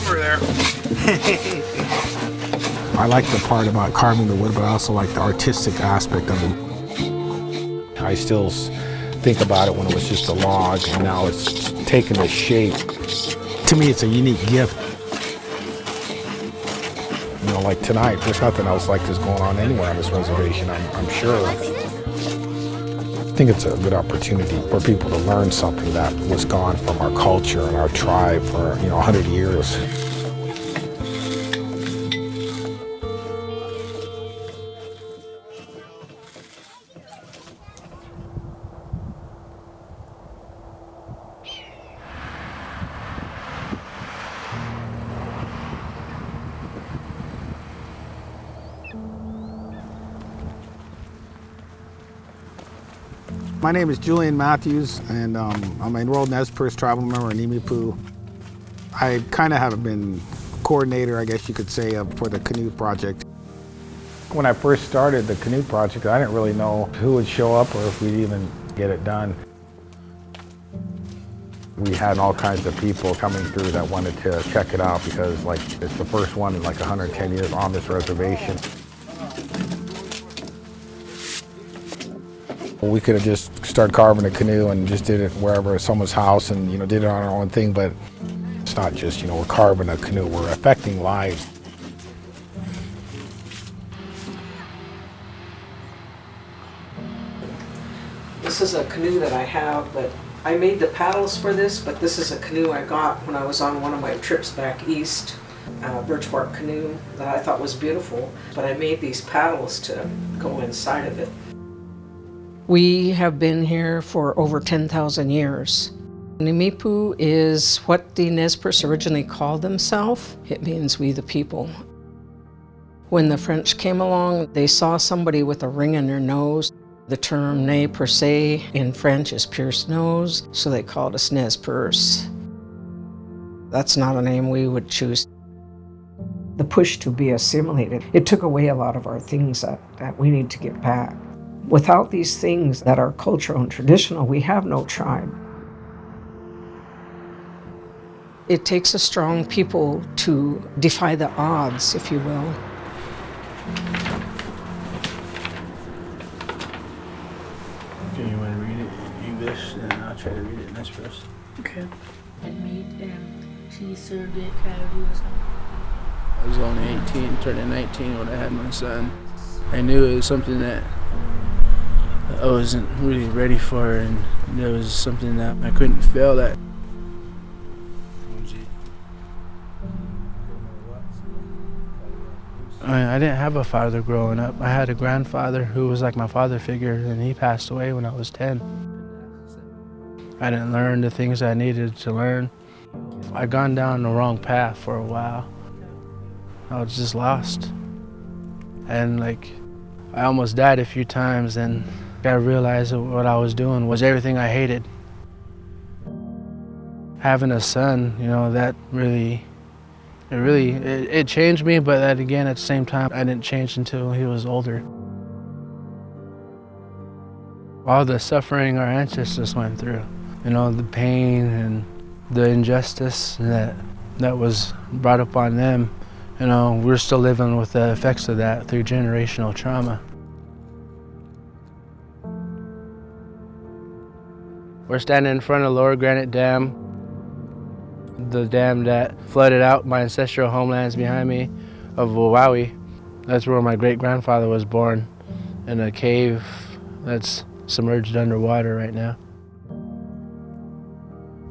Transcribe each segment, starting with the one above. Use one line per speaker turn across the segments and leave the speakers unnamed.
over there.
I like the part about carving the wood, but I also like the artistic aspect of it. I still think about it when it was just a log, and now it's taken a shape. To me, it's a unique gift. You know, like tonight, there's nothing else like this going on anywhere on this reservation, I'm sure. I think it's a good opportunity for people to learn something that was gone from our culture and our tribe for, 100 years. My name is Julian Matthews, and I'm an enrolled Nez Perce tribal member in Nimiipuu. I kind of have been coordinator, I guess you could say, for the canoe project. When I first started the canoe project, I didn't really know who would show up or if we'd even get it done. We had all kinds of people coming through that wanted to check it out because it's the first one in 110 years on this reservation. We could have just started carving a canoe and just did it wherever, someone's house, and did it on our own thing, but it's not just, we're carving a canoe, we're affecting lives.
This is a canoe that I have, but I made the paddles for this, but this is a canoe I got when I was on one of my trips back east, a birch bark canoe that I thought was beautiful, but I made these paddles to go inside of it. We have been here for over 10,000 years. Nimiipuu is what the Nez Perce originally called themselves. It means we the people. When the French came along, they saw somebody with a ring in their nose. The term Nez Perce in French is pierced nose, so they called us Nez Perce. That's not a name we would choose. The push to be assimilated, it took away a lot of our things that we need to get back. Without these things that are cultural and traditional, we have no tribe. It takes a strong people to defy the odds, if you will.
Do you want to read it in English, and I'll try to read it in Nez Perce.
Okay. And meat, and she served it coyote or something.
I was only 18, turning 19 when I had my son. I knew it was something that I wasn't really ready for, and there was something that I couldn't fail at. I didn't have a father growing up. I had a grandfather who was like my father figure, and he passed away when I was 10. I didn't learn the things I needed to learn. I'd gone down the wrong path for a while. I was just lost. And I almost died a few times, and I realized that what I was doing was everything I hated. Having a son, that really, it changed me, but that again, at the same time, I didn't change until he was older. All the suffering our ancestors went through, the pain and the injustice that was brought upon them, we're still living with the effects of that through generational trauma. We're standing in front of Lower Granite Dam, the dam that flooded out my ancestral homelands behind me of Wawawi. That's where my great-grandfather was born, in a cave that's submerged underwater right now.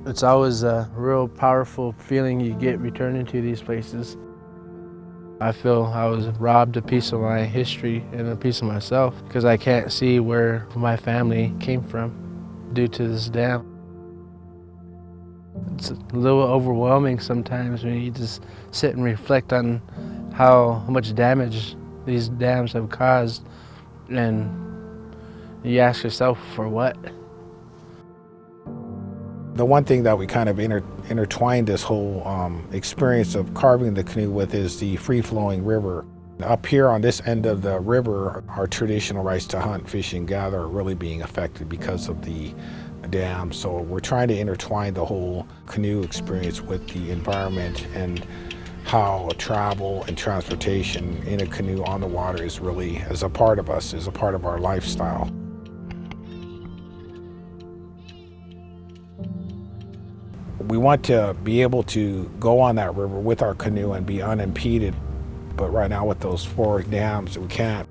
It's always a real powerful feeling you get returning to these places. I feel I was robbed a piece of my history and a piece of myself because I can't see where my family came from due to this dam. It's a little overwhelming sometimes when you just sit and reflect on how much damage these dams have caused, and you ask yourself, for what?
The one thing that we kind of intertwined this whole experience of carving the canoe with is the free-flowing river. Up here on this end of the river, our traditional rights to hunt, fish, and gather are really being affected because of the dams. So we're trying to intertwine the whole canoe experience with the environment and how travel and transportation in a canoe on the water is really, as a part of us, is a part of our lifestyle. We want to be able to go on that river with our canoe and be unimpeded, but right now with those 4 dams, we can't.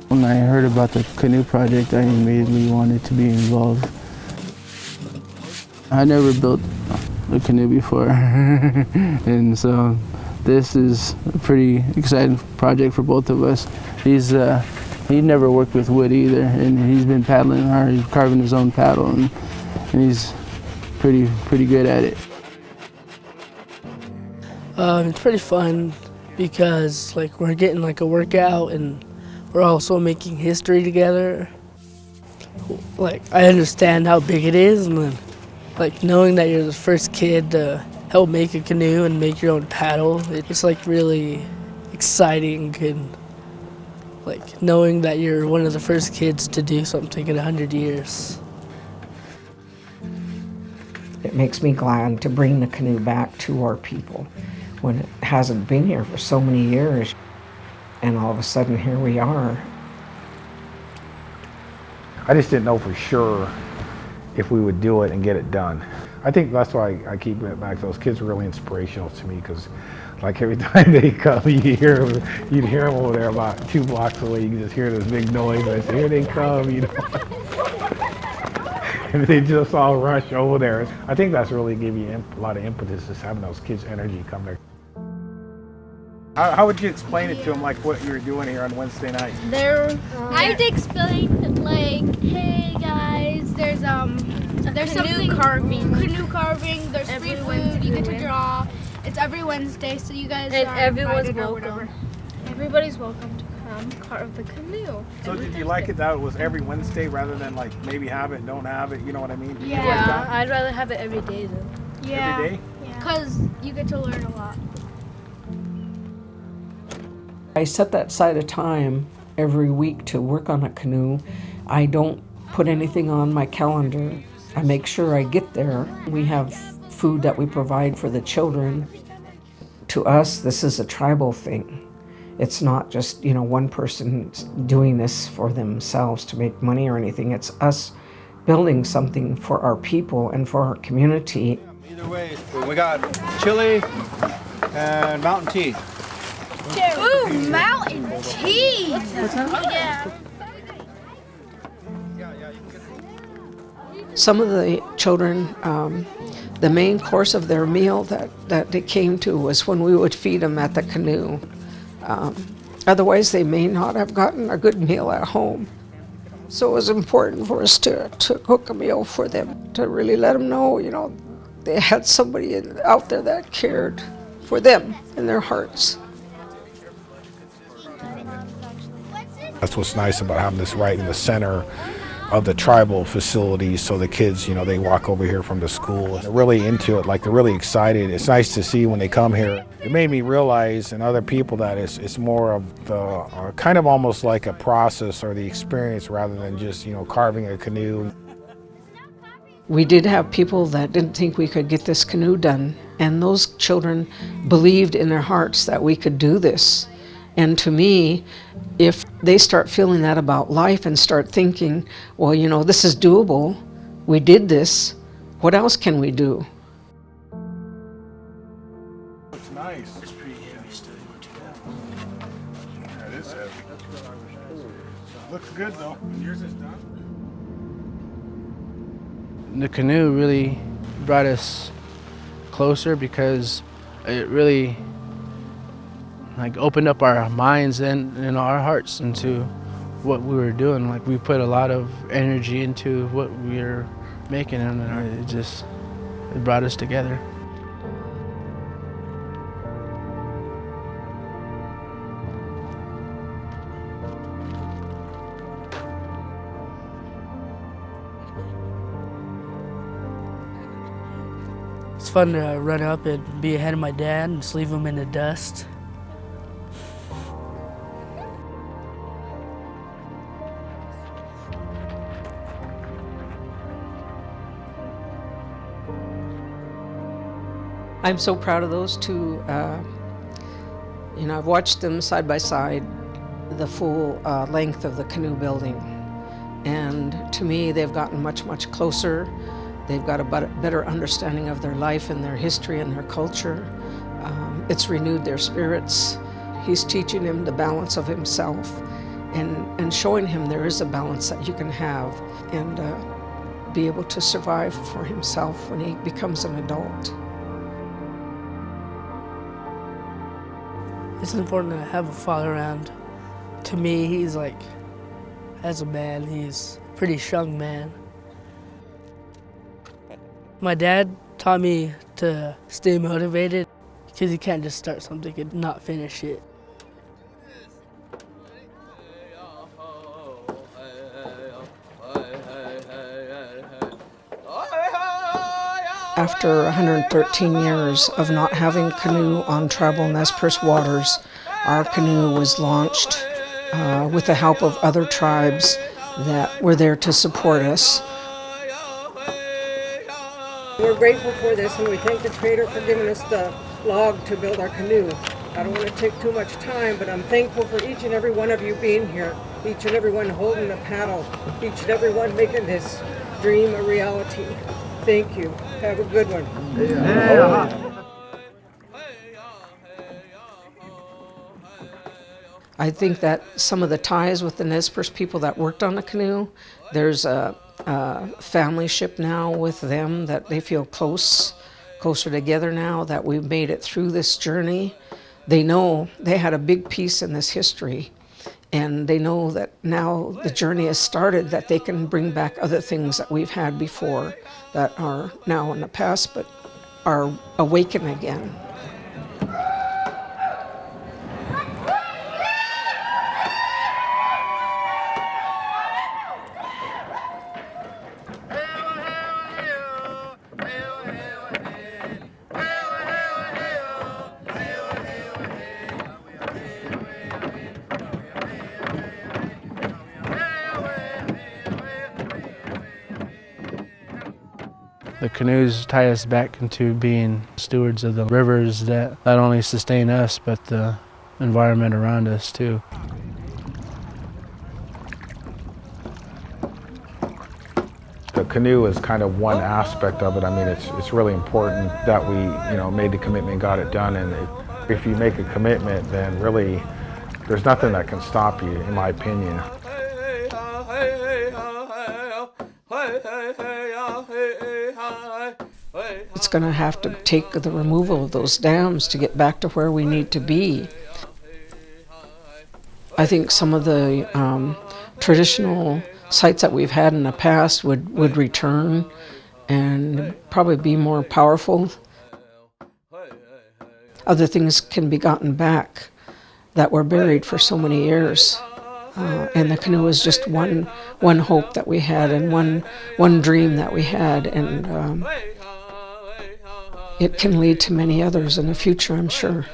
When I heard about the canoe project, I immediately wanted to be involved. I never built a canoe before, and so this is a pretty exciting project for both of us. He never worked with wood either, and he's been paddling hard. He's carving his own paddle, and he's pretty good at it.
It's pretty fun because like we're getting like a workout and we're also making history together. Like I understand how big it is, and then like knowing that you're the first kid to help make a canoe and make your own paddle, it's like really exciting, and like knowing that you're one of the first kids to do something in 100 years.
It makes me glad to bring the canoe back to our people when it hasn't been here for so many years. And all of a sudden, here we are.
I just didn't know for sure if we would do it and get it done. I think that's why I keep it back. Those kids are really inspirational to me because, like, every time they come, you'd hear them over there about 2 blocks away. You can just hear this big noise, and I say, "Here they come," you know. And they just all rush over there. I think that's really give you a lot of impetus, just having those kids' energy come there. How would you explain it to them, like what you're doing here on Wednesday night?
I would explain, like, hey guys, there's something canoe carving. There's free food. You get to draw. It's every Wednesday, so you guys
and
are
everyone's
invited or
welcome.
whatever. Everybody's welcome to come carve the canoe.
So did you like it that it was every Wednesday rather than like maybe have it, don't have it? You know what I mean?
Yeah, I'd rather have it every day though.
Yeah.
Every day?
Because you get to learn a lot.
I set that side of time every week to work on a canoe. I don't put anything on my calendar. I make sure I get there. We have food that we provide for the children. To us, this is a tribal thing. It's not just, one person doing this for themselves to make money or anything. It's us building something for our people and for our community.
Either way, we got chili and mountain tea.
Ooh, mountain tea! Oh, yeah.
Some of the children, the main course of their meal that they came to was when we would feed them at the canoe. Otherwise, they may not have gotten a good meal at home. So it was important for us to cook a meal for them, to really let them know, they had somebody out there that cared for them in their hearts.
That's what's nice about having this right in the center of the tribal facilities, so the kids, they walk over here from the school and they're really into it, like they're really excited. It's nice to see when they come here. It made me realize, and other people, that it's more of the kind of almost like a process or the experience rather than just, carving a canoe.
We did have people that didn't think we could get this canoe done, and those children believed in their hearts that we could do this. And to me, if they start feeling that about life and start thinking, well, this is doable, we did this, what else can we do?
It's nice. It's pretty heavy still. Yeah, it is heavy. Looks good though. Yours is done.
The canoe really brought us closer because it really opened up our minds and our hearts into what we were doing. Like, we put a lot of energy into what we were making, and it brought us together.
It's fun to run up and be ahead of my dad and just leave him in the dust.
I'm so proud of those two. You know, I've watched them side by side, the full length of the canoe building. And to me, they've gotten much, much closer. They've got a better understanding of their life and their history and their culture. It's renewed their spirits. He's teaching him the balance of himself and showing him there is a balance that you can have and be able to survive for himself when he becomes an adult.
It's important to have a father around. To me, he's like, as a man, he's a pretty strong man. My dad taught me to stay motivated because you can't just start something and not finish it.
After 113 years of not having canoe on tribal Nez Perce waters, our canoe was launched with the help of other tribes that were there to support us.
We're grateful for this, and we thank the Creator for giving us the log to build our canoe. I don't want to take too much time, but I'm thankful for each and every one of you being here, each and every one holding the paddle, each and every one making this dream a reality. Thank you. Have a good one.
I think that some of the ties with the Nez Perce people that worked on the canoe, there's a family ship now with them that they feel closer together now that we've made it through this journey. They know they had a big piece in this history, and they know that now the journey has started, that they can bring back other things that we've had before that are now in the past but are awakened again.
The canoes tie us back into being stewards of the rivers that not only sustain us, but the environment around us too.
The canoe is kind of one aspect of it. I mean, it's really important that we, made the commitment and got it done. And if you make a commitment, then really there's nothing that can stop you, in my opinion.
It's going to have to take the removal of those dams to get back to where we need to be. I think some of the traditional sites that we've had in the past would return and probably be more powerful. Other things can be gotten back that were buried for so many years. And the canoe is just one hope that we had and one dream that we had, and it can lead to many others in the future, I'm sure.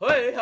Hey,